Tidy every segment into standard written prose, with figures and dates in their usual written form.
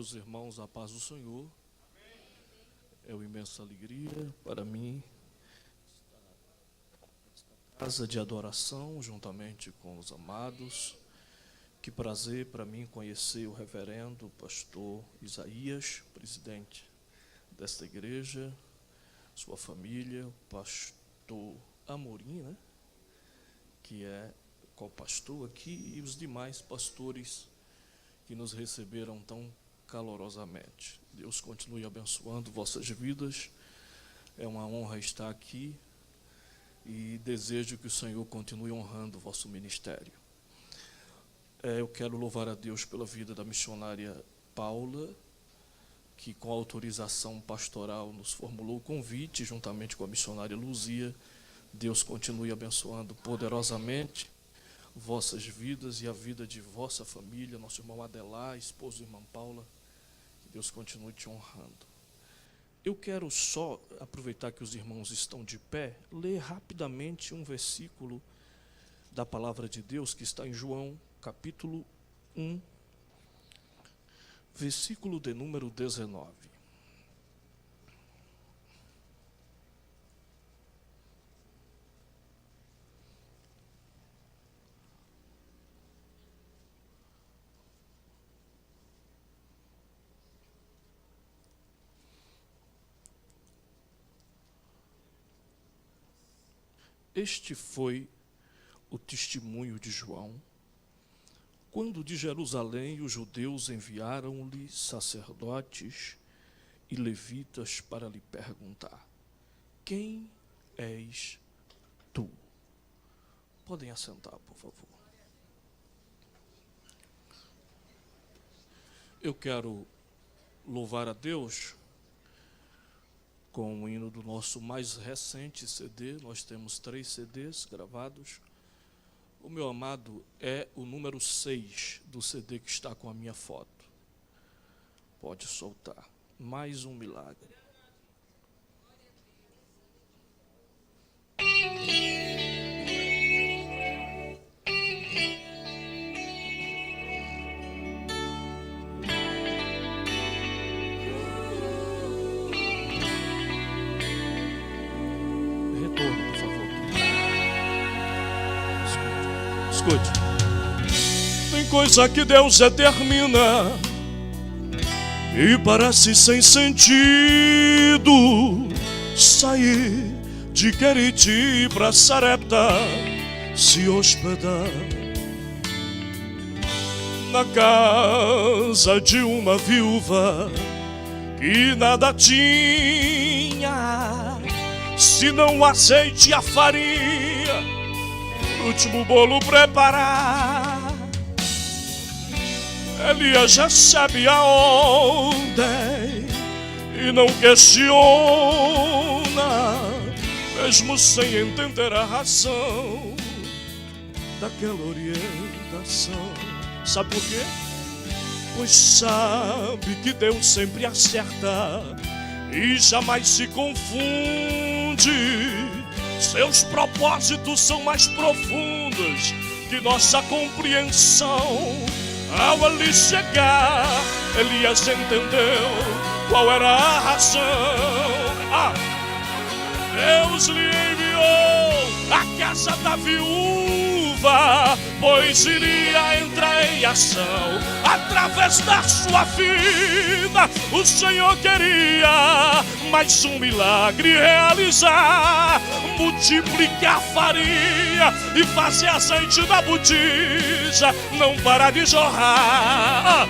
Meus irmãos, a paz do Senhor. É uma imensa alegria para mim estar nesta casa de adoração juntamente com os amados. Que prazer para mim conhecer o reverendo pastor Isaías, presidente desta igreja, sua família, o pastor Amorim, né? Que é co-pastor aqui, e os demais pastores que nos receberam tão calorosamente. Deus continue abençoando vossas vidas. É uma honra estar aqui e desejo que o Senhor continue honrando o vosso ministério. Eu quero louvar a Deus pela vida da missionária Paula, que com autorização pastoral nos formulou o convite, juntamente com a missionária Luzia. Deus continue abençoando poderosamente vossas vidas e a vida de vossa família, nosso irmão Adelar, esposo da irmã Paula. Que Deus continue te honrando. Eu quero só aproveitar que os irmãos estão de pé, ler rapidamente um versículo da palavra de Deus que está em João, capítulo 1, versículo de número 19. Este foi o testemunho de João, quando de Jerusalém os judeus enviaram-lhe sacerdotes e levitas para lhe perguntar: quem és tu? Podem assentar, por favor. Eu quero louvar a Deus com o hino do nosso mais recente CD. Nós temos 3 CDs gravados. O meu amado é o número 6 do CD que está com a minha foto. Pode soltar. Mais um milagre. Escute. Tem coisa que Deus determina e parece sem sentido. Sair de Queriti pra Sarepta, se hospedar na casa de uma viúva que nada tinha, senão o azeite e a farinha, último bolo preparar. Elias já sabe a ordem e não questiona, mesmo sem entender a razão daquela orientação. Sabe por quê? Pois sabe que Deus sempre acerta e jamais se confunde. Seus propósitos são mais profundos que nossa compreensão. Ao ali chegar, Elias entendeu qual era a razão. Deus lhe enviou a casa da viúva, pois iria entrar em ação. Através da sua vida, o Senhor queria mais um milagre realizar. Multiplicar farinha e fazer azeite na botija, não parar de jorrar.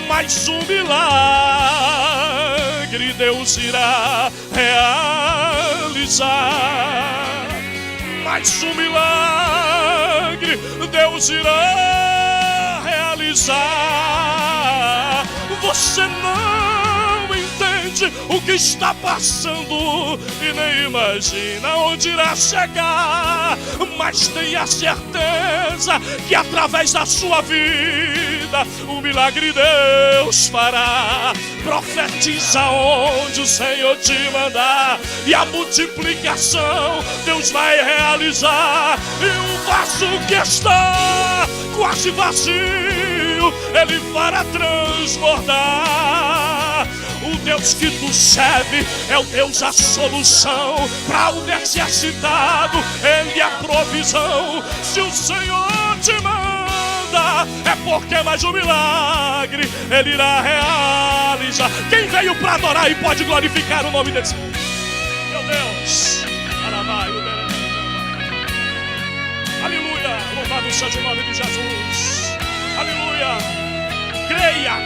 Mais um milagre Deus irá realizar. Mais um milagre Deus irá realizar. Você não entende o que está passando e nem imagina onde irá chegar. mas tenha certeza que através da sua vida o milagre Deus fará. Profetiza onde o Senhor te mandar, e a multiplicação Deus vai realizar. E o vaso que está quase vazio Ele fará transbordar. O Deus que tu serve é o Deus da solução. Para o necessitado Ele é a provisão. Se o Senhor te manda, é porque mais um milagre Ele irá realizar. Quem veio para adorar e pode glorificar o nome desse? Meu Deus, aleluia, louvado seja o nome de Jesus. Aleluia, creia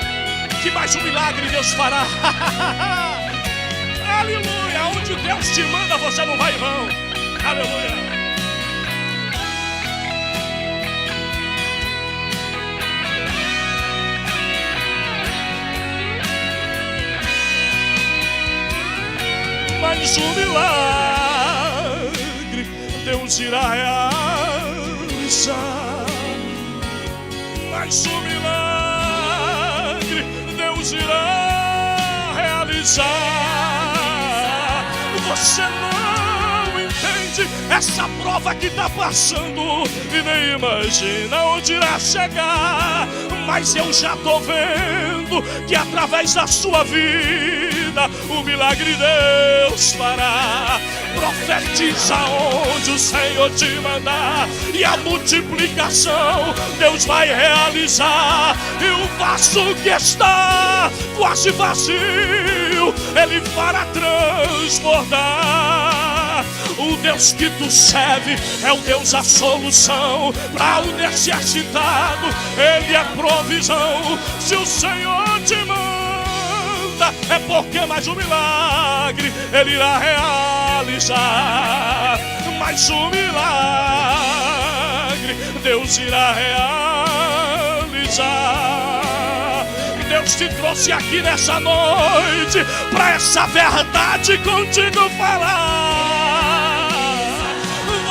que mais um milagre Deus fará. Aleluia, onde Deus te manda você não vai em vão. Aleluia. Mais um milagre Deus irá realizar. Mais um milagre Deus irá realizar. Você não entende essa prova que está passando e nem imagina onde irá chegar, mas eu já estou vendo que através da sua vida o milagre Deus fará. Profetiza onde o Senhor te mandar, e a multiplicação Deus vai realizar. E o vaso que está quase vazio Ele fará transbordar. O Deus que tu serve é o Deus da solução. Para o necessitado Ele é provisão. Se o Senhor te manda, é porque mais um milagre Ele irá realizar. Mais um milagre Deus irá realizar. Deus te trouxe aqui nessa noite para essa verdade contigo falar.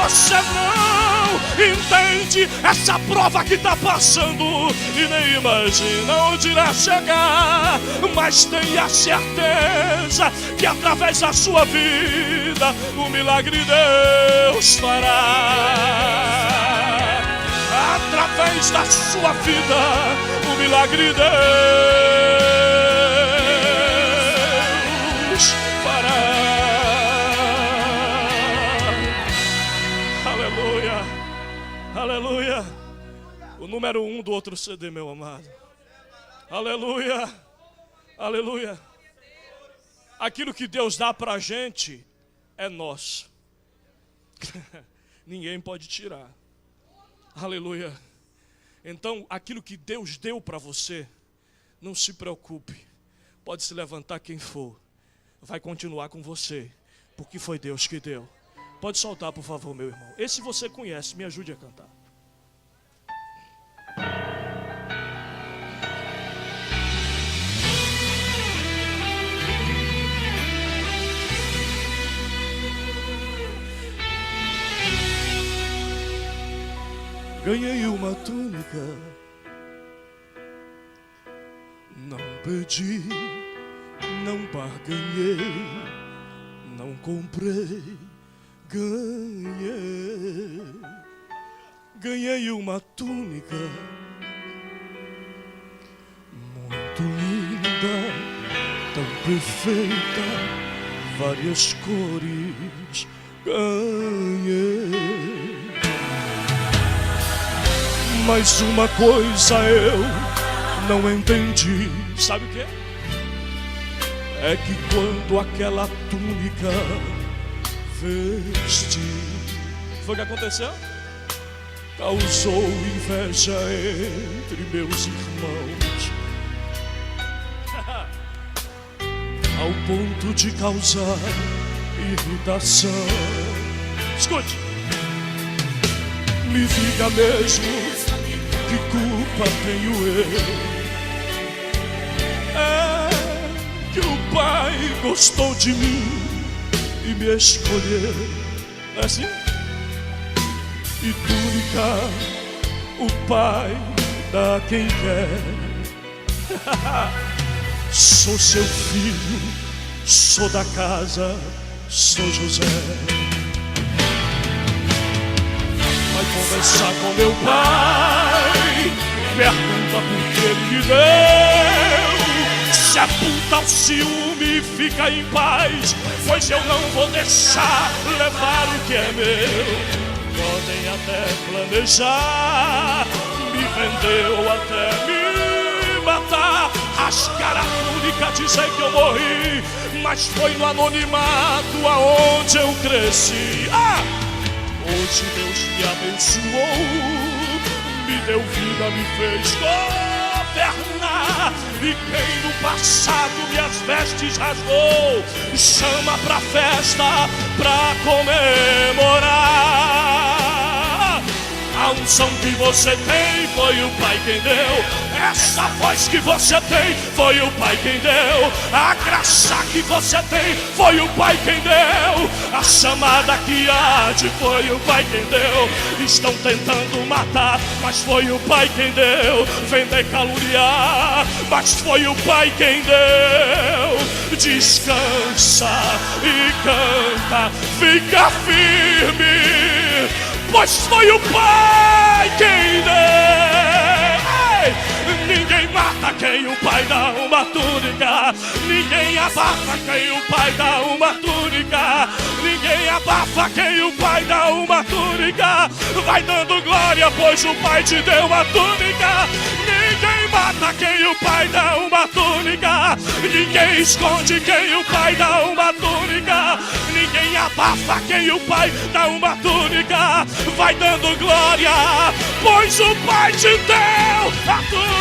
Você não entende essa prova que está passando e nem imagina onde irá chegar, mas tenha certeza que através da sua vida o milagre Deus fará. Através da sua vida o milagre Deus fará. Aleluia, aleluia. O número 1 do outro CD, meu amado. Aleluia, aleluia. Aquilo que Deus dá pra gente é nosso. Ninguém pode tirar. Aleluia. Então, aquilo que Deus deu para você, não se preocupe. Pode se levantar quem for, vai continuar com você, porque foi Deus que deu. Pode soltar, por favor, meu irmão. Esse você conhece, me ajude a cantar. Ganhei uma túnica, não pedi, não barganhei, não comprei, ganhei. Ganhei uma túnica muito linda, tão perfeita, várias cores, ganhei. Mas uma coisa eu não entendi. Sabe o que é? É que quando aquela túnica vesti, foi o que aconteceu? Causou inveja entre meus irmãos, ao ponto de causar irritação. Escute, me diga mesmo, que culpa tenho eu? É que o Pai gostou de mim e me escolheu. É assim? e túnica o Pai dá quem quer. Sou seu filho, sou da casa, sou José. Vai conversar com meu pai, pergunta por que ele me deu. Sepulta o ciúme e fica em paz, pois eu não vou deixar levar o que é meu. Podem até planejar, me vendeu até me matar, rasgar a túnica, dizer que eu morri, mas foi no anonimato aonde eu cresci. Hoje Deus me abençoou, me deu vida, me fez governar. E quem no passado minhas vestes rasgou, chama pra festa, pra comemorar. A unção que você tem foi o Pai quem deu. Essa voz que você tem foi o Pai quem deu. A graça que você tem foi o Pai quem deu. A chamada que arde foi o Pai quem deu. Estão tentando matar, mas foi o Pai quem deu. Vender, caluniar, mas foi o Pai quem deu. Descansa e canta, fica firme, pois foi o Pai quem deu. Ninguém mata quem o Pai dá uma túnica. Ninguém abafa quem o Pai dá uma túnica. Ninguém abafa quem o Pai dá uma túnica. Vai dando glória, pois o Pai te deu uma túnica. Ninguém mata quem o Pai dá uma túnica. Ninguém esconde quem o Pai dá uma túnica. Ninguém abafa quem o Pai dá uma túnica. Vai dando glória, pois o Pai te deu a túnica.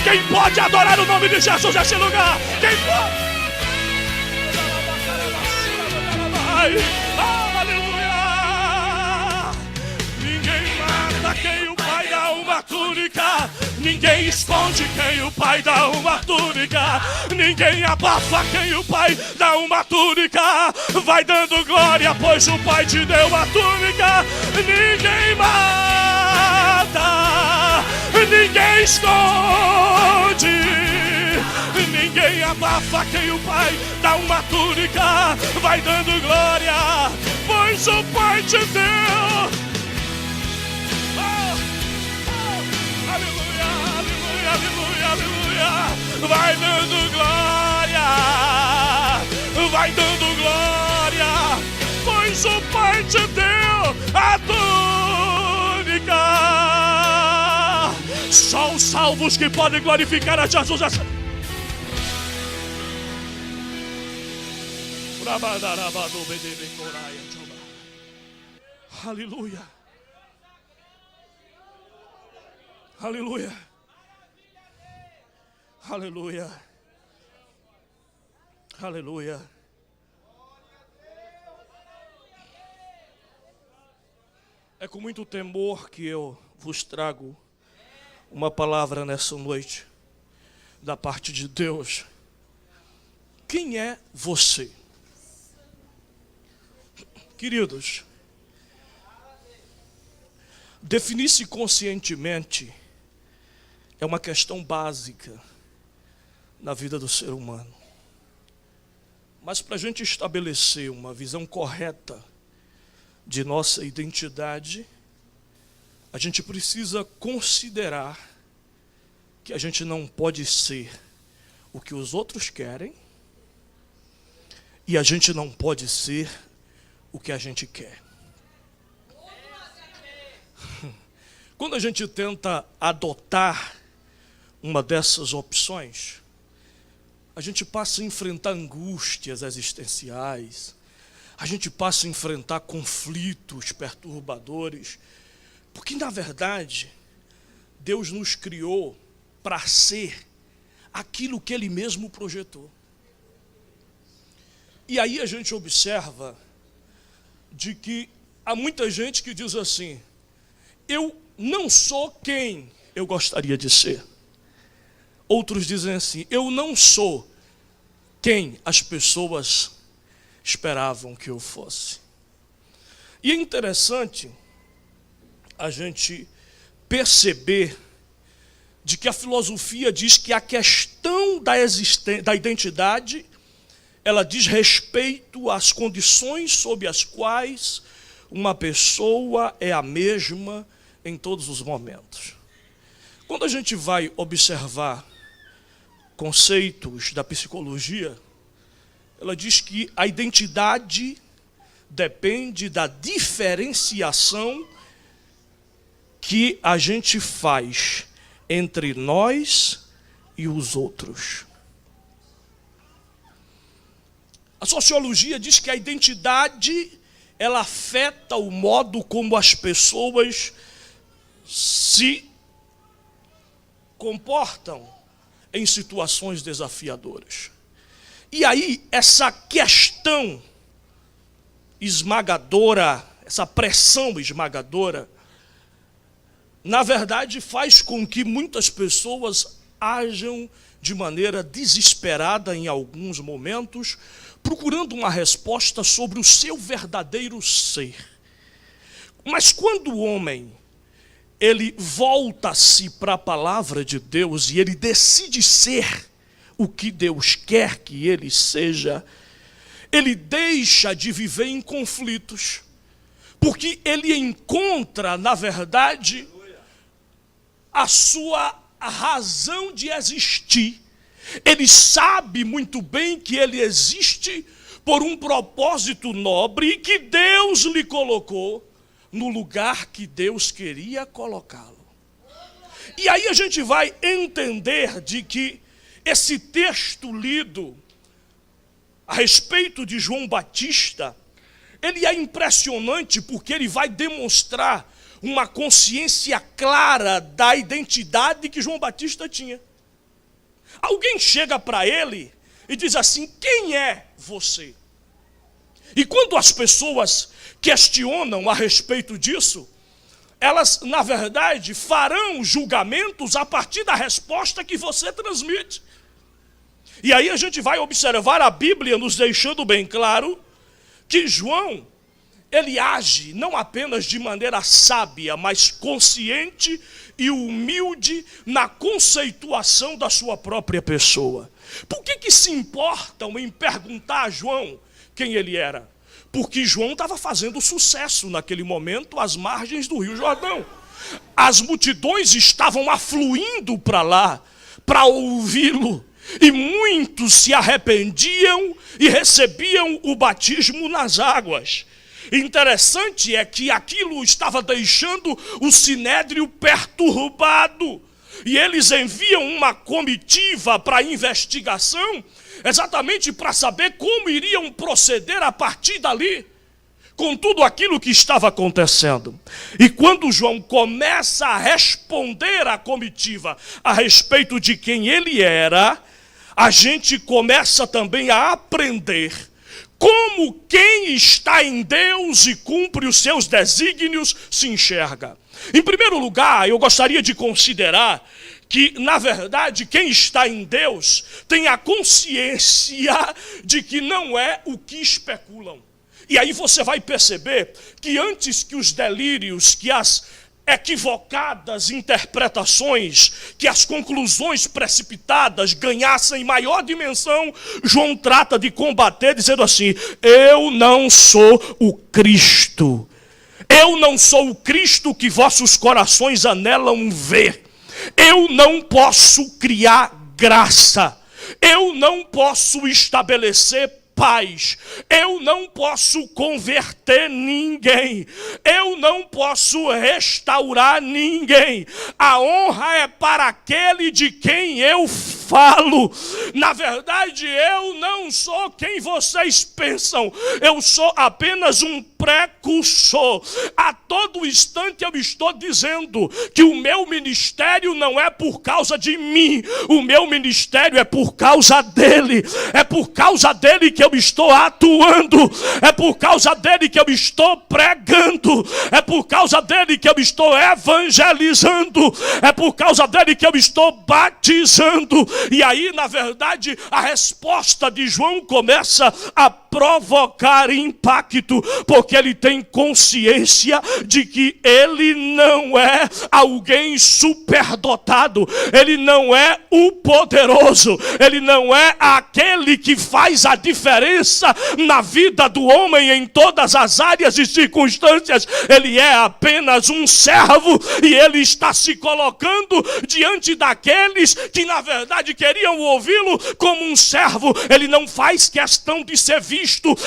Quem pode adorar o nome de Jesus nesse lugar? Quem pode? Aleluia! Ninguém mata quem o Pai dá uma túnica. Ninguém esconde quem o Pai dá uma túnica. Ninguém abafa quem o Pai dá uma túnica. Vai dando glória, pois o Pai te deu a túnica. Ninguém mata, ninguém esconde, ninguém abafa quem o Pai dá uma túnica. Vai dando glória, pois o Pai te deu. Aleluia, aleluia, aleluia, aleluia. Vai dando glória, vai dando glória, pois o Pai te deu a túnica. Só os salvos que podem glorificar a Jesus. Aleluia. Aleluia. Aleluia. Aleluia. É com muito temor que eu vos trago uma palavra nessa noite da parte de Deus. Quem é você? Queridos, definir-se conscientemente é uma questão básica na vida do ser humano. Mas para a gente estabelecer uma visão correta de nossa identidade, a gente precisa considerar que a gente não pode ser o que os outros querem e a gente não pode ser o que a gente quer. Quando a gente tenta adotar uma dessas opções, a gente passa a enfrentar angústias existenciais, a gente passa a enfrentar conflitos perturbadores, porque na verdade Deus nos criou para ser aquilo que Ele mesmo projetou. E aí a gente observa de que há muita gente que diz assim: eu não sou quem eu gostaria de ser. Outros dizem assim: eu não sou quem as pessoas esperavam que eu fosse. E é interessante a gente perceber de que a filosofia diz que a questão da identidade, ela diz respeito às condições sob as quais uma pessoa é a mesma em todos os momentos. Quando a gente vai observar conceitos da psicologia, ela diz que a identidade depende da diferenciação que a gente faz entre nós e os outros. A sociologia diz que a identidade, ela afeta o modo como as pessoas se comportam em situações desafiadoras. E aí, essa questão esmagadora, essa pressão esmagadora, na verdade faz com que muitas pessoas ajam de maneira desesperada em alguns momentos, procurando uma resposta sobre o seu verdadeiro ser. Mas quando o homem, ele volta-se para a palavra de Deus e ele decide ser o que Deus quer que ele seja, ele deixa de viver em conflitos, porque ele encontra, na verdade, a sua razão de existir. Ele sabe muito bem que ele existe por um propósito nobre e que Deus lhe colocou no lugar que Deus queria colocá-lo. E aí a gente vai entender de que esse texto lido a respeito de João Batista, ele é impressionante porque ele vai demonstrar uma consciência clara da identidade que João Batista tinha. Alguém chega para ele e diz assim: quem é você? E quando as pessoas questionam a respeito disso, elas, na verdade, farão julgamentos a partir da resposta que você transmite. E aí a gente vai observar a Bíblia nos deixando bem claro que João, ele age não apenas de maneira sábia, mas consciente e humilde na conceituação da sua própria pessoa. Por que se importam em perguntar a João quem ele era? Porque João estava fazendo sucesso naquele momento às margens do Rio Jordão. As multidões estavam afluindo para lá para ouvi-lo. E muitos se arrependiam e recebiam o batismo nas águas. Interessante é que aquilo estava deixando o sinédrio perturbado. E eles enviam uma comitiva para a investigação, exatamente para saber como iriam proceder a partir dali, com tudo aquilo que estava acontecendo. E quando João começa a responder à comitiva a respeito de quem ele era, a gente começa também a aprender como quem está em Deus e cumpre os seus desígnios se enxerga. Em primeiro lugar, eu gostaria de considerar que, na verdade, quem está em Deus tem a consciência de que não é o que especulam. E aí você vai perceber que antes que os delírios, que as equivocadas interpretações, que as conclusões precipitadas ganhassem maior dimensão, João trata de combater dizendo assim: eu não sou o Cristo. Eu não sou o Cristo que vossos corações anelam ver. Eu não posso criar graça. Eu não posso estabelecer paz. Eu não posso converter ninguém. Eu não posso restaurar ninguém. A honra é para aquele de quem eu falo. Na verdade, eu não sou quem vocês pensam. Eu sou apenas um precursor. A todo instante eu estou dizendo que o meu ministério não é por causa de mim, o meu ministério é por causa dele. É por causa dele que eu estou atuando, é por causa dele que eu estou pregando, é por causa dele que eu estou evangelizando, é por causa dele que eu estou batizando. E aí, na verdade, a resposta de João começa a provocar impacto, porque ele tem consciência de que ele não é alguém superdotado, ele não é o poderoso, ele não é aquele que faz a diferença na vida do homem em todas as áreas e circunstâncias. Ele é apenas um servo e ele está se colocando diante daqueles que na verdade queriam ouvi-lo como um servo. Ele não faz questão de ser visto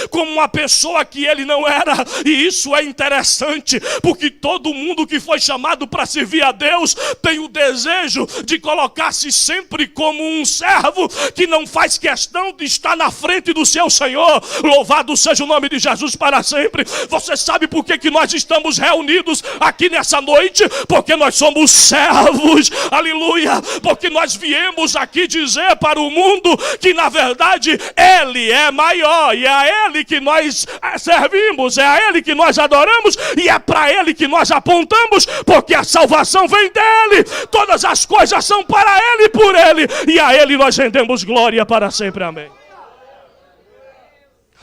como uma pessoa que ele não era. E isso é interessante, porque todo mundo que foi chamado para servir a Deus tem o desejo de colocar-se sempre como um servo que não faz questão de estar na frente do seu Senhor. Louvado seja o nome de Jesus para sempre. Você sabe por que nós estamos reunidos aqui nessa noite? Porque nós somos servos, aleluia, porque nós viemos aqui dizer para o mundo que na verdade Ele é maior, e é a Ele que nós servimos, é a Ele que nós adoramos, e é para Ele que nós apontamos, porque a salvação vem dEle, todas as coisas são para Ele e por Ele, e a Ele nós rendemos glória para sempre, amém.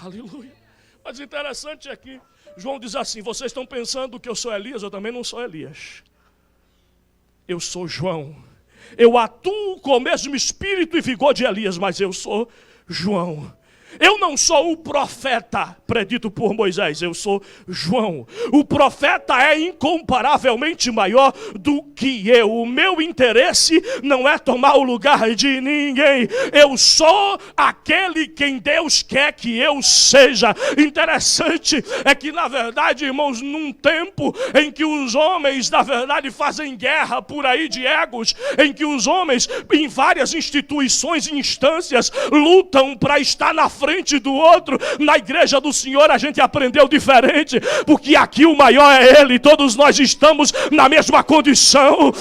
Aleluia. Mas interessante é que João diz assim: vocês estão pensando que eu sou Elias? Eu também não sou Elias. Eu sou João. Eu atuo com o mesmo espírito e vigor de Elias, mas eu sou João. Eu não sou o profeta predito por Moisés, eu sou João. O profeta é incomparavelmente maior do que eu. O meu interesse não é tomar o lugar de ninguém. Eu sou aquele quem Deus quer que eu seja. Interessante é que, na verdade, irmãos, num tempo em que os homens, na verdade, fazem guerra por aí de egos, em que os homens, em várias instituições e instâncias, lutam para estar na frente do outro, na igreja do Senhor a gente aprendeu diferente, porque aqui o maior é Ele, todos nós estamos na mesma condição,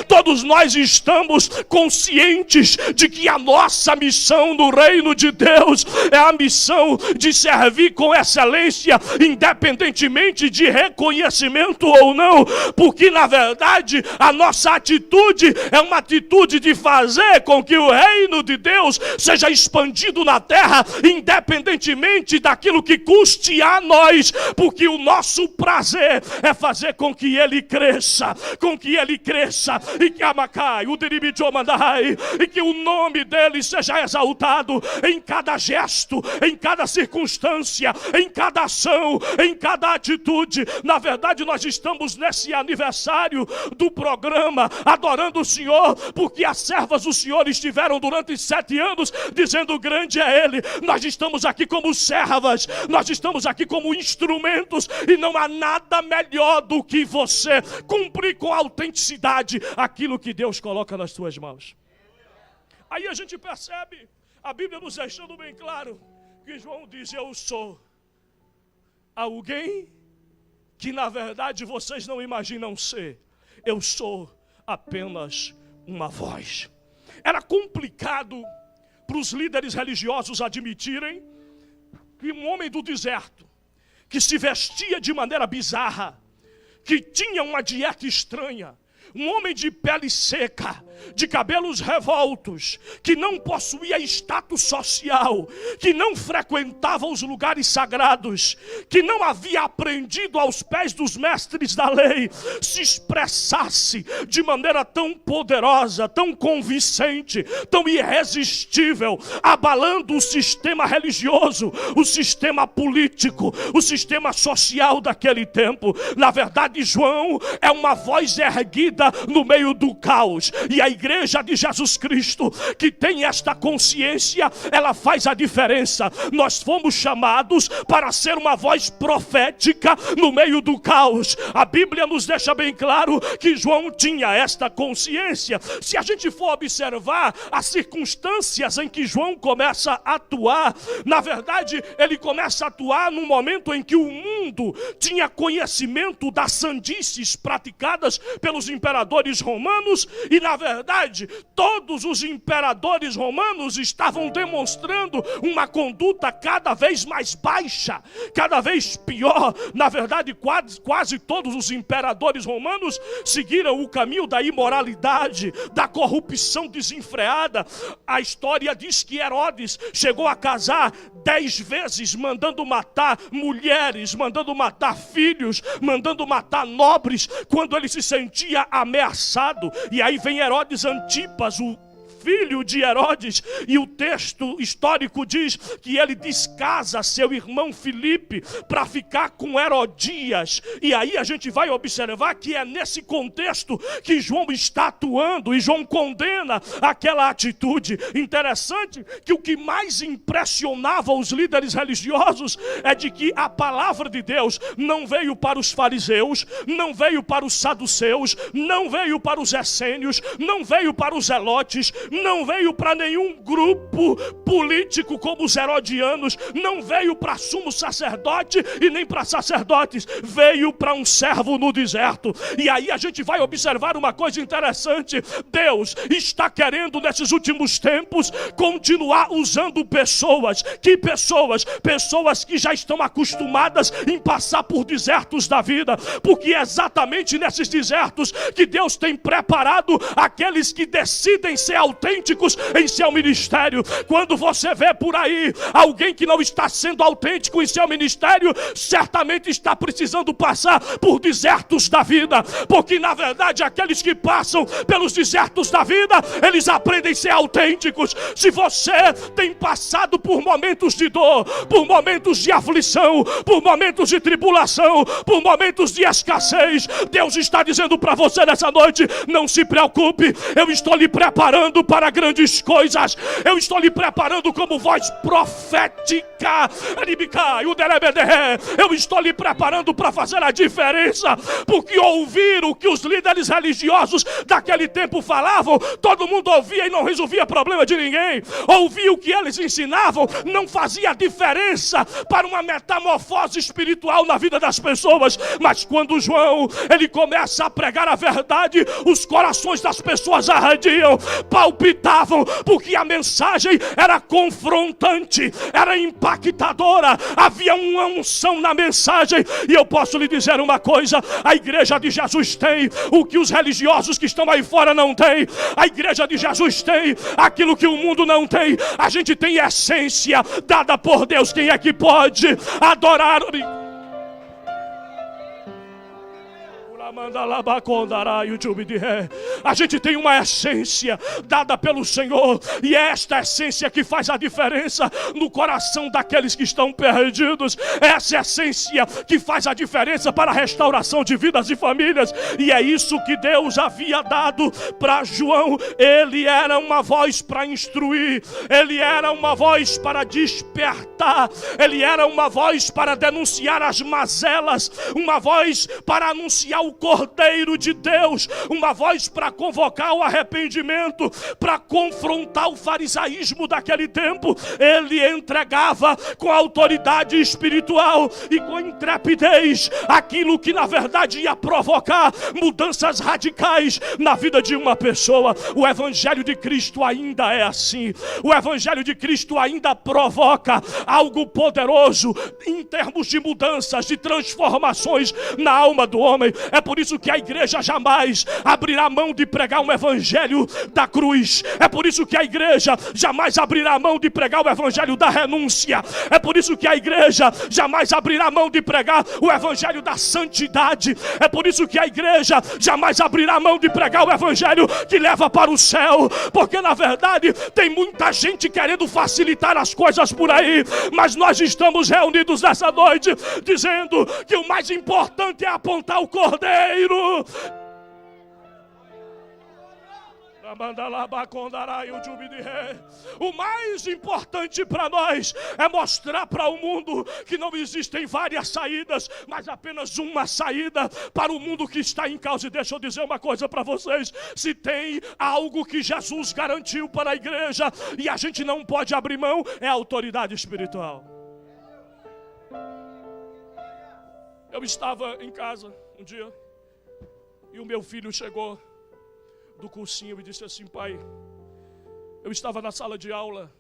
todos nós estamos conscientes de que a nossa missão no reino de Deus é a missão de servir com excelência, independentemente de reconhecimento ou não, porque na verdade a nossa atitude é uma atitude de fazer com que o reino de Deus seja expandido na terra, independentemente daquilo que custe a nós, porque o nosso prazer é fazer com que ele cresça, e que Amacai, o Diribijomandai, e que o nome dele seja exaltado em cada gesto, em cada circunstância, em cada ação, em cada atitude. Na verdade, nós estamos nesse aniversário do programa adorando o Senhor, porque as servas do Senhor estiveram durante 7 anos dizendo: grande é Ele. Nós estamos aqui como servas, nós estamos aqui como instrumentos, e não há nada melhor do que você cumprir com autenticidade aquilo que Deus coloca nas suas mãos. Aí a gente percebe a Bíblia nos deixando bem claro que João diz: eu sou alguém que na verdade vocês não imaginam ser. Eu sou apenas uma voz. Era complicado para os líderes religiosos admitirem que um homem do deserto, que se vestia de maneira bizarra, que tinha uma dieta estranha, um homem de pele seca, de cabelos revoltos, que não possuía status social, que não frequentava os lugares sagrados, que não havia aprendido aos pés dos mestres da lei, se expressasse de maneira tão poderosa, tão convincente, tão irresistível, abalando o sistema religioso, o sistema político, o sistema social daquele tempo. Na verdade, João é uma voz erguida no meio do caos, e a igreja de Jesus Cristo que tem esta consciência, ela faz a diferença. Nós fomos chamados para ser uma voz profética no meio do caos. A Bíblia nos deixa bem claro que João tinha esta consciência. Se a gente for observar as circunstâncias em que João começa a atuar, na verdade ele começa a atuar num momento em que o mundo mundo tinha conhecimento das sandices praticadas pelos imperadores romanos e, na verdade, todos os imperadores romanos estavam demonstrando uma conduta cada vez mais baixa, cada vez pior. Na verdade, quase todos os imperadores romanos seguiram o caminho da imoralidade, da corrupção desenfreada. A história diz que Herodes chegou a casar 10 vezes, mandando matar mulheres, mandando matar filhos, mandando matar nobres, quando ele se sentia ameaçado. E aí vem Herodes Antipas, o filho de Herodes, e o texto histórico diz que ele descasa seu irmão Filipe para ficar com Herodias. E aí a gente vai observar que é nesse contexto que João está atuando, e João condena aquela atitude. Interessante que o que mais impressionava os líderes religiosos é de que a palavra de Deus não veio para os fariseus, não veio para os saduceus, não veio para os essênios, não veio para os zelotes, não veio para nenhum grupo político como os herodianos, não veio para sumo sacerdote e nem para sacerdotes, veio para um servo no deserto. E aí a gente vai observar uma coisa interessante: Deus está querendo nesses últimos tempos continuar usando pessoas. Que pessoas? Pessoas que já estão acostumadas em passar por desertos da vida, porque é exatamente nesses desertos que Deus tem preparado aqueles que decidem ser autênticos em seu ministério. Quando você vê por aí alguém que não está sendo autêntico em seu ministério, certamente está precisando passar por desertos da vida, porque na verdade aqueles que passam pelos desertos da vida, eles aprendem a ser autênticos. Se você tem passado por momentos de dor, por momentos de aflição, por momentos de tribulação, por momentos de escassez, Deus está dizendo para você nessa noite: não se preocupe, eu estou lhe preparando para grandes coisas, eu estou lhe preparando como voz profética, eu estou lhe preparando para fazer a diferença, porque ouvir o que os líderes religiosos daquele tempo falavam, todo mundo ouvia e não resolvia problema de ninguém. Ouvir o que eles ensinavam não fazia diferença para uma metamorfose espiritual na vida das pessoas. Mas quando João, ele começa a pregar a verdade, os corações das pessoas arrediam, palpitavam, porque a mensagem era confrontante, era impactadora, havia uma unção na mensagem. E eu posso lhe dizer uma coisa: a igreja de Jesus tem o que os religiosos que estão aí fora não têm. A igreja de Jesus tem aquilo que o mundo não tem. A gente tem essência dada por Deus. Quem é que pode adorar? A gente tem uma essência dada pelo Senhor, e é esta essência que faz a diferença no coração daqueles que estão perdidos. Essa essência que faz a diferença para a restauração de vidas e famílias. E é isso que Deus havia dado para João. Ele era uma voz para instruir, ele era uma voz para despertar, ele era uma voz para denunciar as mazelas, uma voz para anunciar o Cordeiro de Deus, uma voz para convocar o arrependimento, para confrontar o farisaísmo daquele tempo. Ele entregava com autoridade espiritual e com intrepidez aquilo que na verdade ia provocar mudanças radicais na vida de uma pessoa. O Evangelho de Cristo ainda é assim. O Evangelho de Cristo ainda provoca algo poderoso em termos de mudanças, de transformações na alma do homem. É por isso que a igreja jamais abrirá mão de pregar um evangelho da cruz. É por isso que a igreja jamais abrirá mão de pregar o evangelho da renúncia. É por isso que a igreja jamais abrirá mão de pregar o evangelho da santidade. É por isso que a igreja jamais abrirá mão de pregar o evangelho que leva para o céu. Porque na verdade tem muita gente querendo facilitar as coisas por aí, mas nós estamos reunidos nessa noite dizendo que o mais importante é apontar o Cordeiro. O mais importante para nós é mostrar para o mundo que não existem várias saídas, mas apenas uma saída para o mundo que está em causa. E deixa eu dizer uma coisa para vocês: se tem algo que Jesus garantiu para a igreja e a gente não pode abrir mão, é a autoridade espiritual. Eu estava em casa um dia e o meu filho chegou do cursinho e disse assim: pai, eu estava na sala de aula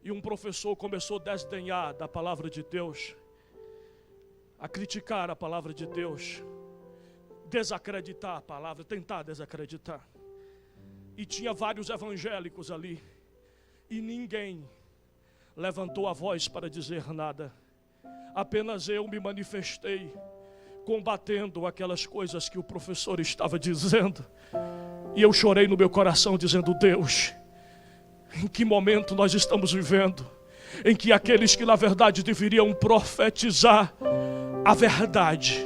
e um professor começou a desdenhar da palavra de Deus, a criticar a palavra de Deus, desacreditar a palavra, tentar desacreditar. E tinha vários evangélicos ali e ninguém levantou a voz para dizer nada. Apenas eu me manifestei, combatendo aquelas coisas que o professor estava dizendo. E eu chorei no meu coração dizendo: Deus, em que momento nós estamos vivendo, em que aqueles que na verdade deveriam profetizar a verdade,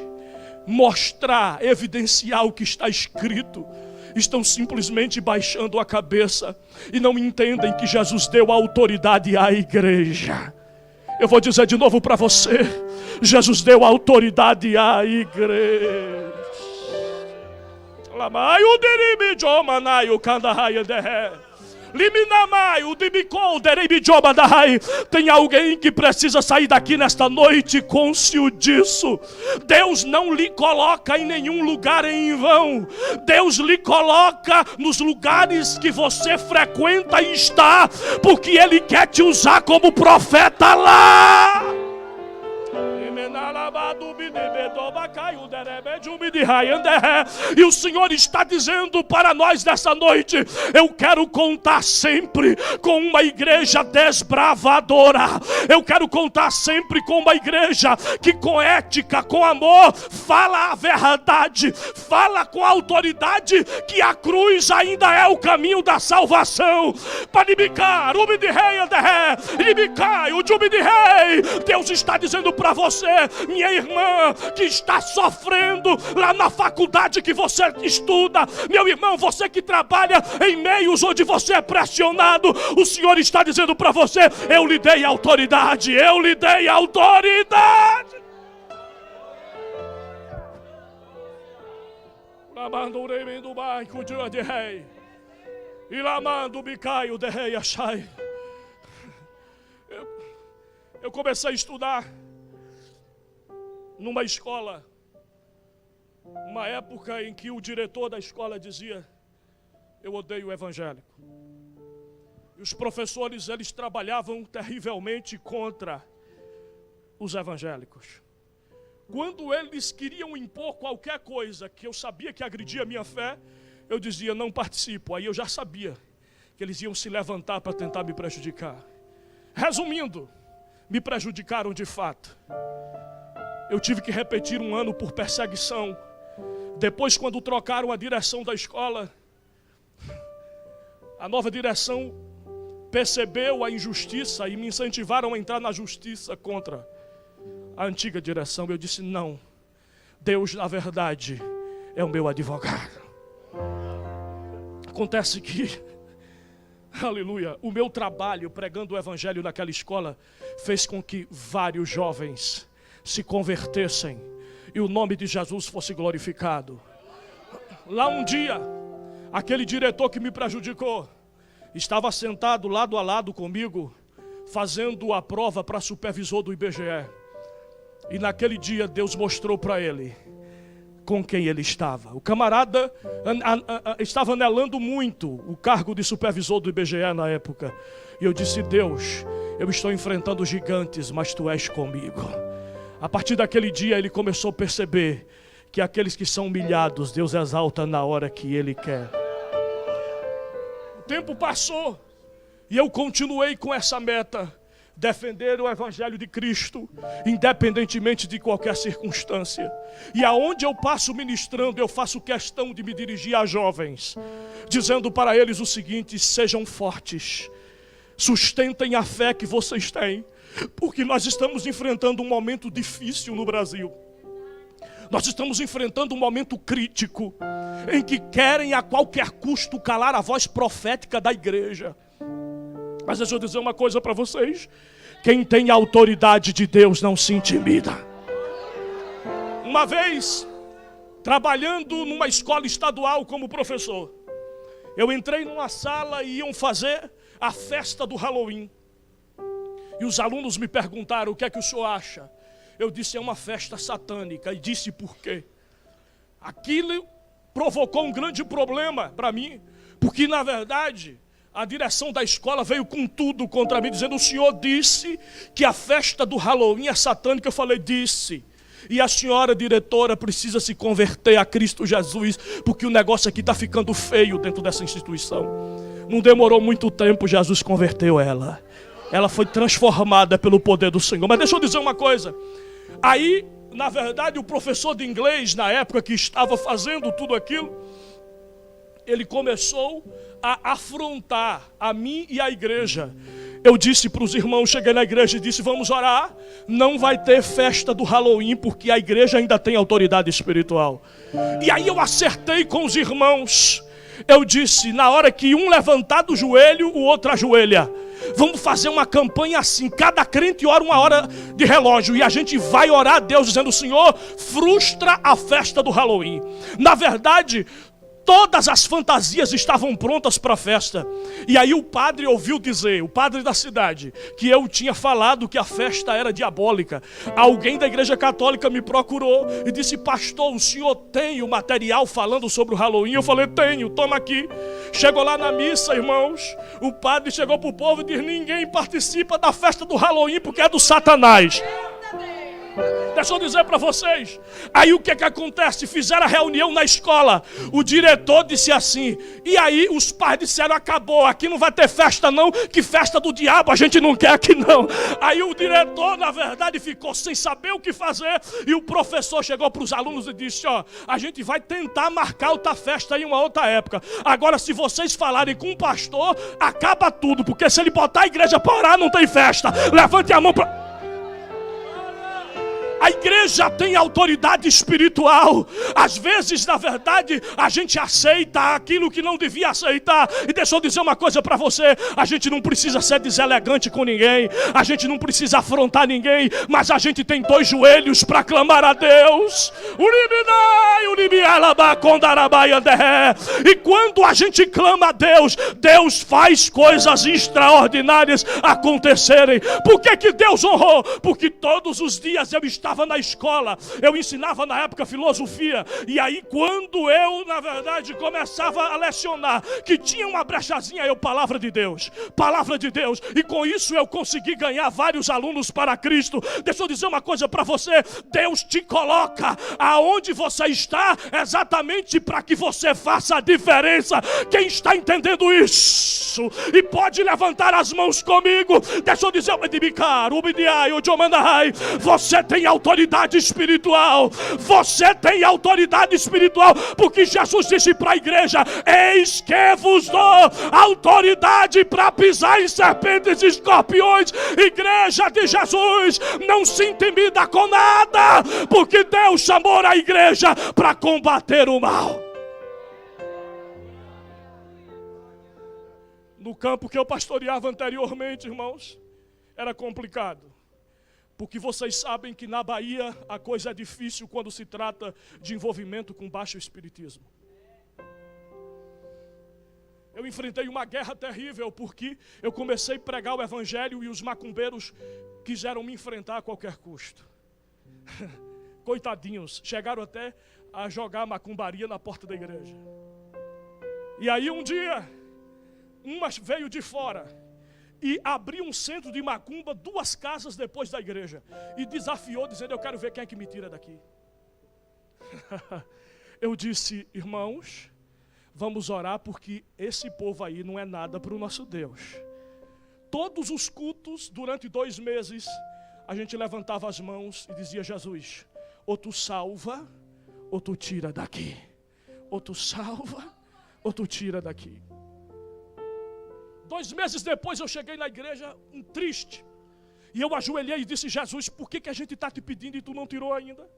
mostrar, evidenciar o que está escrito, estão simplesmente baixando a cabeça e não entendem que Jesus deu autoridade à igreja. Eu vou dizer de novo para você: Jesus deu autoridade à igreja. Tem alguém que precisa sair daqui nesta noite cônscio disso. Deus não lhe coloca em nenhum lugar em vão. Deus lhe coloca nos lugares que você frequenta e está, porque Ele quer te usar como profeta lá. E o Senhor está dizendo para nós nessa noite: eu quero contar sempre com uma igreja desbravadora. Eu quero contar sempre com uma igreja que com ética, com amor, fala a verdade, fala com autoridade que a cruz ainda é o caminho da salvação. Deus está dizendo para você, minha irmã, que está sofrendo lá na faculdade que você estuda, meu irmão, você que trabalha em meios onde você é pressionado, o Senhor está dizendo para você: eu lhe dei autoridade, eu lhe dei autoridade. Eu comecei a estudar numa escola, uma época em que o diretor da escola dizia: eu odeio o evangélico. E os professores, eles trabalhavam terrivelmente contra os evangélicos. Quando eles queriam impor qualquer coisa que eu sabia que agredia a minha fé, eu dizia: não participo. Aí eu já sabia que eles iam se levantar para tentar me prejudicar. Resumindo, me prejudicaram de fato. Eu tive que repetir um ano por perseguição. Depois, quando trocaram a direção da escola, a nova direção percebeu a injustiça e me incentivaram a entrar na justiça contra a antiga direção. Eu disse: não, Deus na verdade é o meu advogado. Acontece que, aleluia, o meu trabalho pregando o evangelho naquela escola fez com que vários jovens se convertessem e o nome de Jesus fosse glorificado. Lá um dia, aquele diretor que me prejudicou estava sentado lado a lado comigo, fazendo a prova para supervisor do IBGE. E naquele dia Deus mostrou para ele com quem ele estava. O camarada estava anelando muito o cargo de supervisor do IBGE na época. E eu disse: Deus, eu estou enfrentando gigantes, mas Tu és comigo. A partir daquele dia ele começou a perceber que aqueles que são humilhados, Deus exalta na hora que Ele quer. O tempo passou e eu continuei com essa meta: defender o Evangelho de Cristo, independentemente de qualquer circunstância. E aonde eu passo ministrando, eu faço questão de me dirigir a jovens, dizendo para eles o seguinte: sejam fortes, sustentem a fé que vocês têm, porque nós estamos enfrentando um momento difícil no Brasil. Nós estamos enfrentando um momento crítico, em que querem a qualquer custo calar a voz profética da igreja. Mas deixa eu dizer uma coisa para vocês: quem tem a autoridade de Deus não se intimida. Uma vez, trabalhando numa escola estadual como professor, eu entrei numa sala e iam fazer a festa do Halloween. E os alunos me perguntaram: o que é que o senhor acha? Eu disse, é uma festa satânica. E disse por quê? Aquilo provocou um grande problema para mim, porque na verdade a direção da escola veio com tudo contra mim, dizendo, o senhor disse que a festa do Halloween é satânica. Eu falei, disse. E a senhora diretora precisa se converter a Cristo Jesus, porque o negócio aqui está ficando feio dentro dessa instituição. Não demorou muito tempo, Jesus converteu ela. Ela foi transformada pelo poder do Senhor. Mas deixa eu dizer uma coisa. Aí, na verdade, o professor de inglês, na época que estava fazendo tudo aquilo, ele começou a afrontar a mim e a igreja. Eu disse para os irmãos, cheguei na igreja e disse, vamos orar. Não vai ter festa do Halloween, porque a igreja ainda tem autoridade espiritual. E aí eu acertei com os irmãos. Eu disse, na hora que um levantar do joelho, o outro ajoelha. Vamos fazer uma campanha assim, cada crente ora uma hora de relógio, e a gente vai orar a Deus dizendo, Senhor, frustra a festa do Halloween. Na verdade, todas as fantasias estavam prontas para a festa. E aí o padre ouviu dizer, o padre da cidade, que eu tinha falado que a festa era diabólica. Alguém da igreja católica me procurou e disse, pastor, o senhor tem o material falando sobre o Halloween? Eu falei, tenho, toma aqui. Chegou lá na missa, irmãos, o padre chegou para o povo e disse, ninguém participa da festa do Halloween porque é do Satanás. Deixa eu dizer para vocês. Aí o que acontece? Fizeram a reunião na escola. O diretor disse assim. E aí os pais disseram, acabou, aqui não vai ter festa não, que festa do diabo a gente não quer aqui não. Aí o diretor na verdade ficou sem saber o que fazer. E o professor chegou para os alunos e disse, ó, a gente vai tentar marcar outra festa em uma outra época. Agora se vocês falarem com o pastor, acaba tudo, porque se ele botar a igreja para orar não tem festa. Levante a mão para... A igreja tem autoridade espiritual. Às vezes, na verdade, a gente aceita aquilo que não devia aceitar. E deixa eu dizer uma coisa para você. A gente não precisa ser deselegante com ninguém. A gente não precisa afrontar ninguém. Mas a gente tem dois joelhos para clamar a Deus. E quando a gente clama a Deus, Deus faz coisas extraordinárias acontecerem. Por que Deus honrou? Porque todos os dias eu estava na escola, eu ensinava na época filosofia, e aí quando eu na verdade começava a lecionar, que tinha uma brechazinha, palavra de Deus, e com isso eu consegui ganhar vários alunos para Cristo. Deixa eu dizer uma coisa para você, Deus te coloca aonde você está, exatamente para que você faça a diferença. Quem está entendendo isso? E pode levantar as mãos comigo. Deixa eu dizer, você tem autoridade espiritual. Você tem autoridade espiritual, porque Jesus disse para a igreja, eis que vos dou autoridade para pisar em serpentes e escorpiões. Igreja de Jesus, não se intimida com nada, porque Deus chamou a igreja para combater o mal. No campo que eu pastoreava anteriormente, irmãos, era complicado. Porque vocês sabem que na Bahia a coisa é difícil quando se trata de envolvimento com baixo espiritismo. Eu enfrentei uma guerra terrível porque eu comecei a pregar o evangelho e os macumbeiros quiseram me enfrentar a qualquer custo. Coitadinhos, chegaram até a jogar macumbaria na porta da igreja. E aí um dia, uma veio de fora e abriu um centro de macumba 2 casas depois da igreja. E desafiou, dizendo, eu quero ver quem é que me tira daqui. Eu disse, irmãos, vamos orar, porque esse povo aí não é nada para o nosso Deus. Todos os cultos, durante 2 meses, a gente levantava as mãos e dizia, Jesus, ou tu salva, ou tu tira daqui. Ou tu salva, ou tu tira daqui. 2 meses depois eu cheguei na igreja triste. E eu ajoelhei e disse, Jesus, por que a gente está te pedindo e tu não tirou ainda?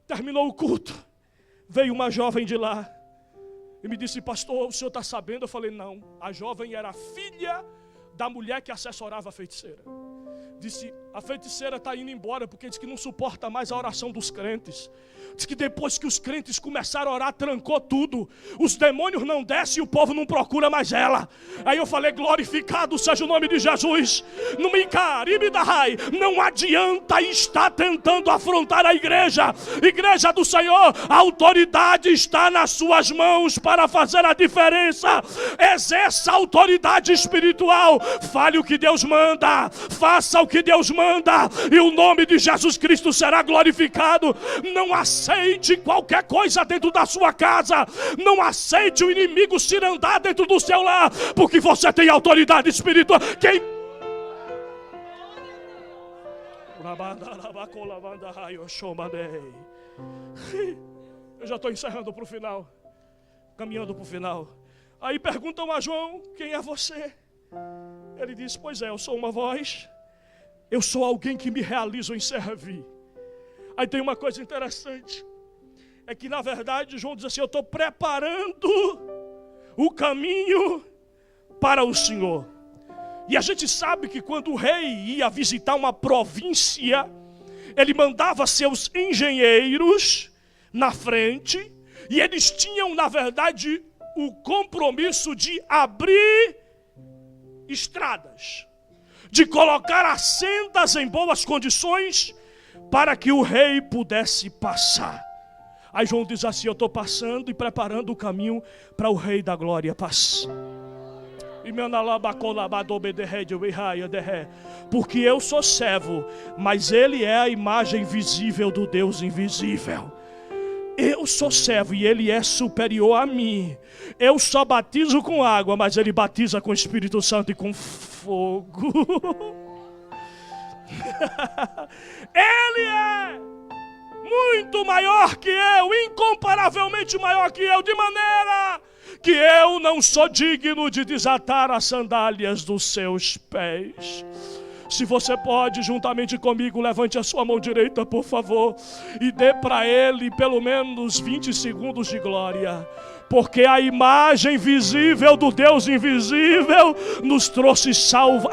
Terminou o culto. Veio uma jovem de lá e me disse, pastor, o senhor está sabendo? Eu falei, não. A jovem era filha da mulher que assessorava a feiticeira. Disse, A feiticeira está indo embora porque diz que não suporta mais a oração dos crentes. Diz que depois que os crentes começaram a orar, trancou tudo. Os demônios não descem e o povo não procura mais ela. Aí eu falei, glorificado seja o nome de Jesus. Não adianta estar tentando afrontar a igreja. Igreja do Senhor, a autoridade está nas suas mãos para fazer a diferença. Exerça a autoridade espiritual. Fale o que Deus manda. Faça o que Deus manda. E o nome de Jesus Cristo será glorificado. Não aceite qualquer coisa dentro da sua casa. Não aceite o inimigo se andar dentro do seu lar, porque você tem autoridade espiritual. Eu já estou encerrando para o final, caminhando para o final. Aí perguntam a João, quem é você? Ele diz, pois é, eu sou uma voz. Eu sou alguém que me realizo em servir. Aí tem uma coisa interessante, é que na verdade João diz assim, eu estou preparando o caminho para o Senhor. E a gente sabe que quando o rei ia visitar uma província, ele mandava seus engenheiros na frente, e eles tinham na verdade o compromisso de abrir estradas, de colocar as sendas em boas condições, para que o rei pudesse passar. Aí João diz assim, eu estou passando e preparando o caminho para o rei da glória passar. Porque eu sou servo, mas ele é a imagem visível do Deus invisível. Eu sou servo e ele é superior a mim. Eu só batizo com água, mas ele batiza com o Espírito Santo e com fogo. Ele é muito maior que eu, incomparavelmente maior que eu, de maneira que eu não sou digno de desatar as sandálias dos seus pés. Se você pode, juntamente comigo, levante a sua mão direita, por favor, e dê para ele pelo menos 20 segundos de glória. Porque a imagem visível do Deus invisível nos trouxe salvo.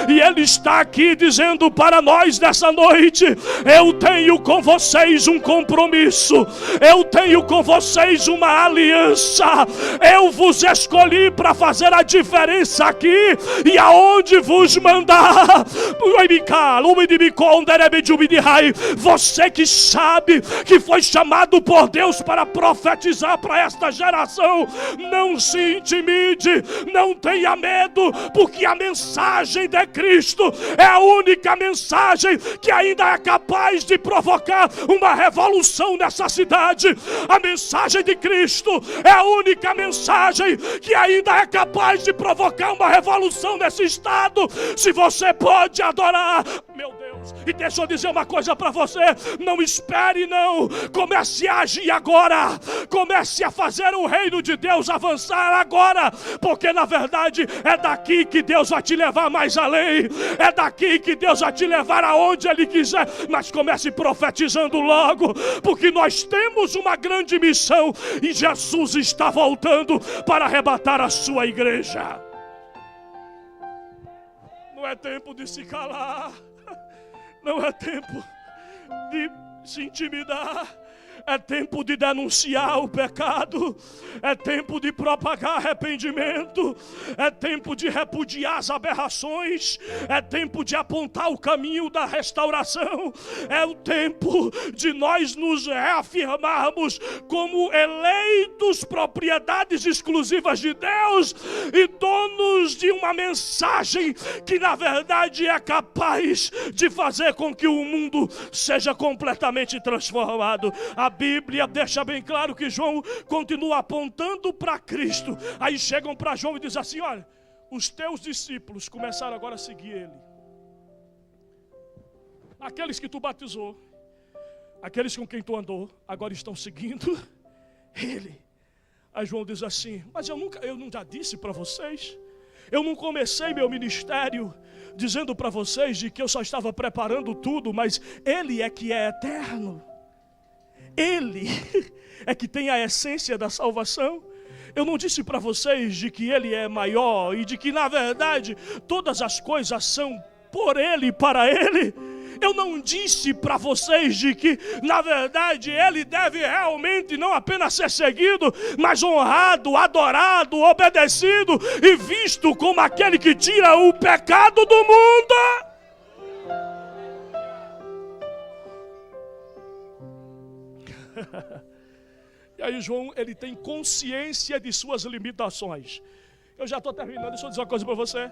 E ele está aqui dizendo para nós nessa noite, eu tenho com vocês um compromisso, eu tenho com vocês uma aliança, eu vos escolhi para fazer a diferença aqui e aonde vos mandar. Você que sabe que foi chamado por Deus para profetizar para esta geração, não se intimide, não tenha medo, porque a mensagem de Cristo é a única mensagem que ainda é capaz de provocar uma revolução nessa cidade. A mensagem de Cristo é a única mensagem que ainda é capaz de provocar uma revolução nesse estado. Se você pode adorar, meu Deus, e deixa eu dizer uma coisa para você, não espere não, comece a agir agora, comece a fazer o reino de Deus avançar agora, porque na verdade é daqui que Deus vai te levar mais além, é daqui que Deus vai te levar aonde Ele quiser, mas comece profetizando logo, porque nós temos uma grande missão e Jesus está voltando para arrebatar a sua igreja. Não é tempo de se calar, não é tempo de se intimidar, é tempo de denunciar o pecado, é tempo de propagar arrependimento, é tempo de repudiar as aberrações, é tempo de apontar o caminho da restauração, é o tempo de nós nos reafirmarmos como eleitos, propriedades exclusivas de Deus e donos de uma mensagem que na verdade é capaz de fazer com que o mundo seja completamente transformado. A Bíblia deixa bem claro que João continua apontando para Cristo. Aí chegam para João e dizem assim, olha, os teus discípulos começaram agora a seguir ele. Aqueles que tu batizou, aqueles com quem tu andou, agora estão seguindo ele. Aí João diz assim, mas eu não já disse para vocês? Eu não comecei meu ministério dizendo para vocês de que eu só estava preparando tudo, mas ele é que é eterno. Ele é que tem a essência da salvação. Eu não disse para vocês de que Ele é maior e de que, na verdade, todas as coisas são por Ele e para Ele? Eu não disse para vocês de que, na verdade, Ele deve realmente não apenas ser seguido, mas honrado, adorado, obedecido e visto como aquele que tira o pecado do mundo? E aí João, ele tem consciência de suas limitações. Eu já estou terminando, deixa eu dizer uma coisa para você.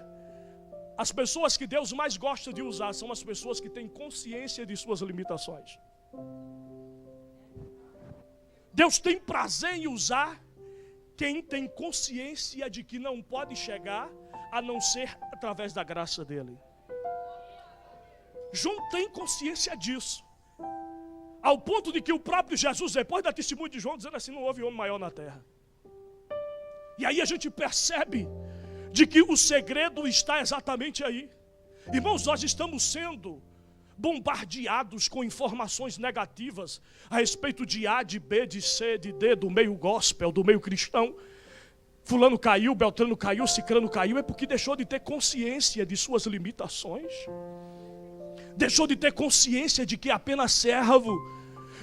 As pessoas que Deus mais gosta de usar são as pessoas que têm consciência de suas limitações. Deus tem prazer em usar quem tem consciência de que não pode chegar a não ser através da graça dele. João tem consciência disso. Ao ponto de que o próprio Jesus, depois da testemunho de João, dizendo assim, não houve homem maior na terra. E aí a gente percebe de que o segredo está exatamente aí. Irmãos, nós estamos sendo bombardeados com informações negativas a respeito de A, de B, de C, de D, do meio gospel, do meio cristão. Fulano caiu, Beltrano caiu, Cicrano caiu, é porque deixou de ter consciência de suas limitações. Deixou de ter consciência de que é apenas servo,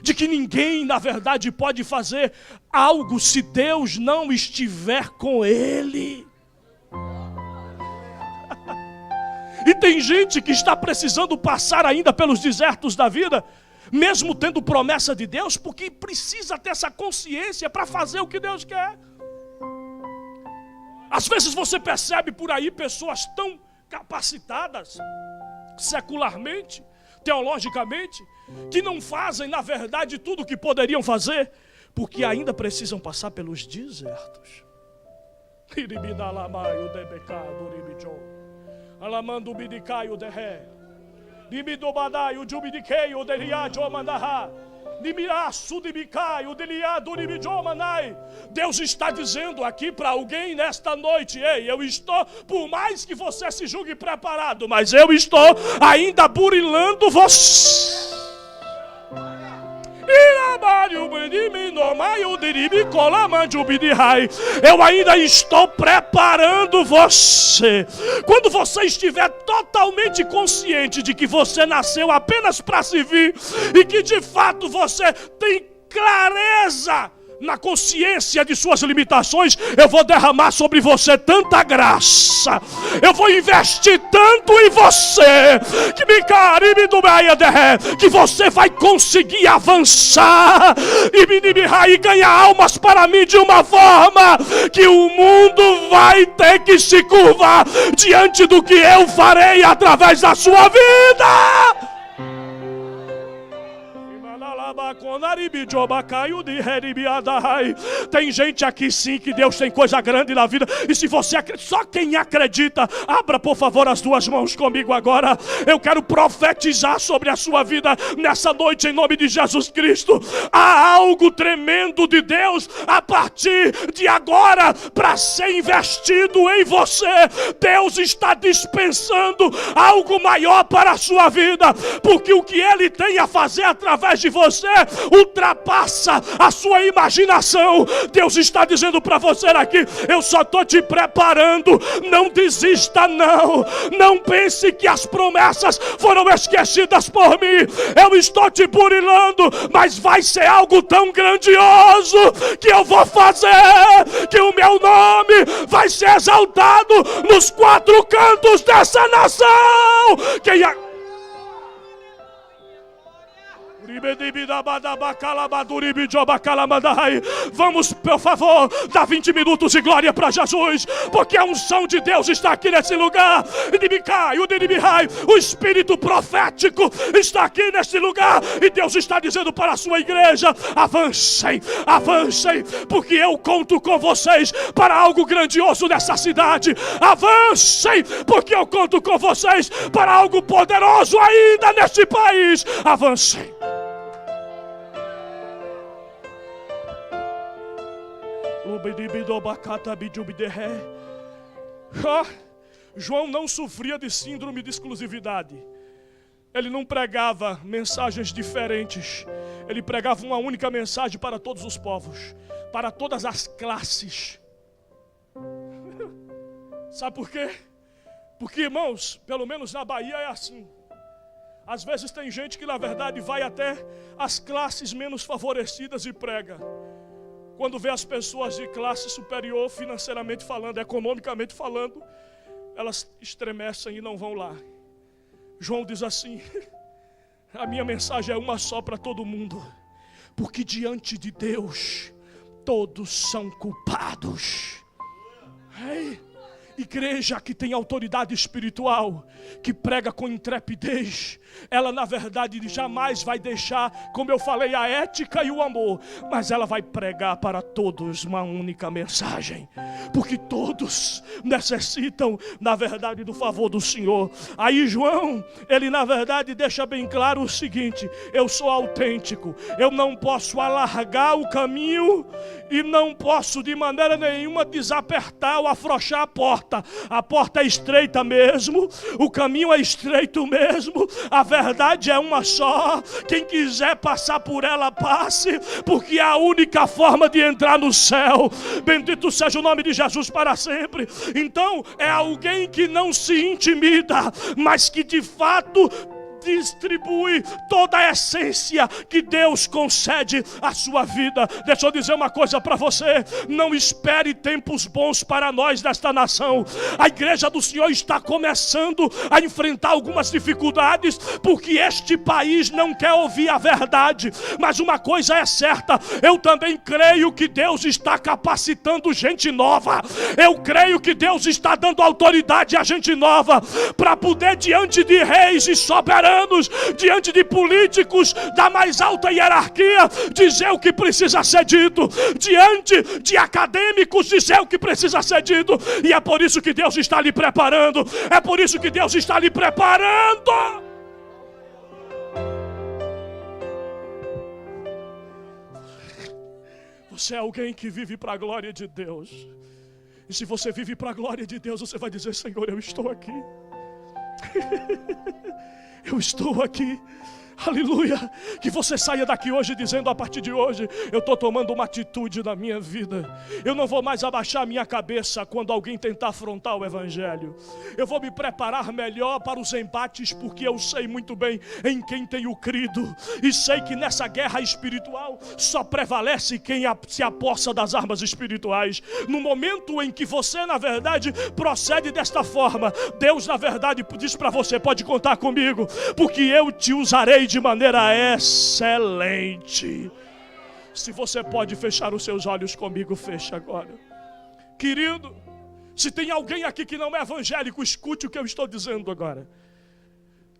de que ninguém, na verdade, pode fazer algo se Deus não estiver com ele. E tem gente que está precisando passar ainda pelos desertos da vida, mesmo tendo promessa de Deus, porque precisa ter essa consciência para fazer o que Deus quer. Às vezes você percebe por aí pessoas tão capacitadas, secularmente, teologicamente, que não fazem, na verdade, tudo o que poderiam fazer, porque ainda precisam passar pelos desertos. Alamando bidicaio de ré. Libidobadaio jubidiqueio de riajo mandará. Deus está dizendo aqui para alguém nesta noite: ei, eu estou, por mais que você se julgue preparado, mas eu estou ainda burilando você. Eu ainda estou preparando você. Quando você estiver totalmente consciente de que você nasceu apenas para servir e que de fato você tem clareza na consciência de suas limitações, eu vou derramar sobre você tanta graça, eu vou investir tanto em você, que você vai conseguir avançar e ganhar almas para mim de uma forma que o mundo vai ter que se curvar diante do que eu farei através da sua vida. Tem gente aqui sim que Deus tem coisa grande na vida. E se você acredita, só quem acredita, abra por favor as duas mãos comigo agora. Eu quero profetizar sobre a sua vida nessa noite em nome de Jesus Cristo. Há algo tremendo de Deus a partir de agora para ser investido em você. Deus está dispensando algo maior para a sua vida, porque o que Ele tem a fazer através de você ultrapassa a sua imaginação. Deus está dizendo para você aqui: eu só estou te preparando. Não desista não. Não pense que as promessas foram esquecidas por mim. Eu estou te burilando, mas vai ser algo tão grandioso que eu vou fazer, que o meu nome vai ser exaltado nos quatro cantos dessa nação. Vamos, por favor, dar 20 minutos de glória para Jesus, porque a unção de Deus está aqui nesse lugar. O Espírito profético está aqui nesse lugar, e Deus está dizendo para a sua igreja: avancem, avancem, porque eu conto com vocês para algo grandioso nessa cidade. Avancem, porque eu conto com vocês para algo poderoso ainda neste país. Avancem. João não sofria de síndrome de exclusividade. Ele não pregava mensagens diferentes. Ele pregava uma única mensagem para todos os povos, para todas as classes. Sabe por quê? Porque, irmãos, pelo menos na Bahia é assim. Às vezes tem gente que na verdade vai até as classes menos favorecidas e prega. Quando vê as pessoas de classe superior, financeiramente falando, economicamente falando, elas estremecem e não vão lá. João diz assim: a minha mensagem é uma só para todo mundo, porque diante de Deus todos são culpados. Ei, igreja que tem autoridade espiritual, que prega com intrepidez, ela na verdade jamais vai deixar, como eu falei, a ética e o amor, mas ela vai pregar para todos uma única mensagem, porque todos necessitam na verdade do favor do Senhor. Aí João, ele na verdade deixa bem claro o seguinte: eu sou autêntico, eu não posso alargar o caminho e não posso de maneira nenhuma desapertar ou afrouxar a porta é estreita mesmo, o caminho é estreito mesmo, a verdade é uma só, quem quiser passar por ela passe, porque é a única forma de entrar no céu. Bendito seja o nome de Jesus para sempre. Então é alguém que não se intimida, mas que de fato distribui toda a essência que Deus concede à sua vida. Deixa eu dizer uma coisa para você: não espere tempos bons para nós desta nação. A igreja do Senhor está começando a enfrentar algumas dificuldades, porque este país não quer ouvir a verdade. Mas uma coisa é certa, eu também creio que Deus está capacitando gente nova. Eu creio que Deus está dando autoridade a gente nova, para poder diante de reis e soberanos, diante de políticos da mais alta hierarquia, dizer o que precisa ser dito, diante de acadêmicos, dizer o que precisa ser dito. E é por isso que Deus está lhe preparando, é por isso que Deus está lhe preparando. Você é alguém que vive para a glória de Deus. E se você vive para a glória de Deus, você vai dizer: Senhor, eu estou aqui. Eu estou aqui. Aleluia. Que você saia daqui hoje dizendo: a partir de hoje eu estou tomando uma atitude na minha vida. Eu não vou mais abaixar minha cabeça quando alguém tentar afrontar o Evangelho. Eu vou me preparar melhor para os embates, porque eu sei muito bem em quem tenho crido. E sei que nessa guerra espiritual só prevalece quem se apossa das armas espirituais. No momento em que você na verdade procede desta forma, Deus na verdade diz para você: pode contar comigo, porque eu te usarei de maneira excelente. Se você pode fechar os seus olhos comigo, fecha agora. Querido, se tem alguém aqui que não é evangélico, escute o que eu estou dizendo agora.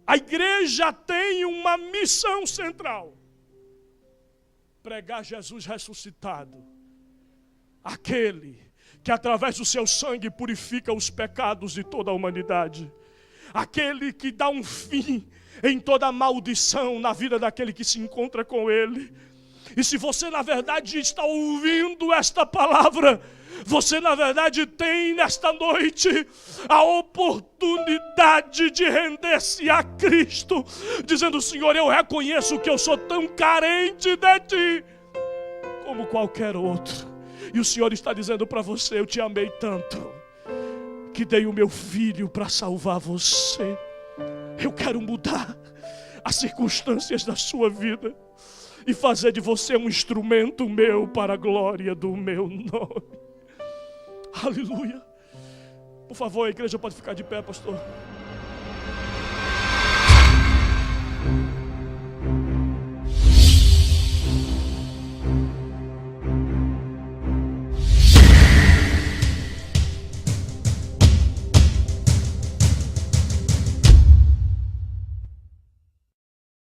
A igreja tem uma missão central: pregar Jesus ressuscitado, aquele que através do seu sangue purifica os pecados de toda a humanidade, aquele que dá um fim em toda maldição na vida daquele que se encontra com ele. E se você na verdade está ouvindo esta palavra, você na verdade tem nesta noite a oportunidade de render-se a Cristo, dizendo: Senhor, eu reconheço que eu sou tão carente de Ti como qualquer outro. E o Senhor está dizendo para você: eu te amei tanto que dei o meu filho para salvar você. Eu quero mudar as circunstâncias da sua vida e fazer de você um instrumento meu para a glória do meu nome. Aleluia. Por favor, a igreja pode ficar de pé, pastor.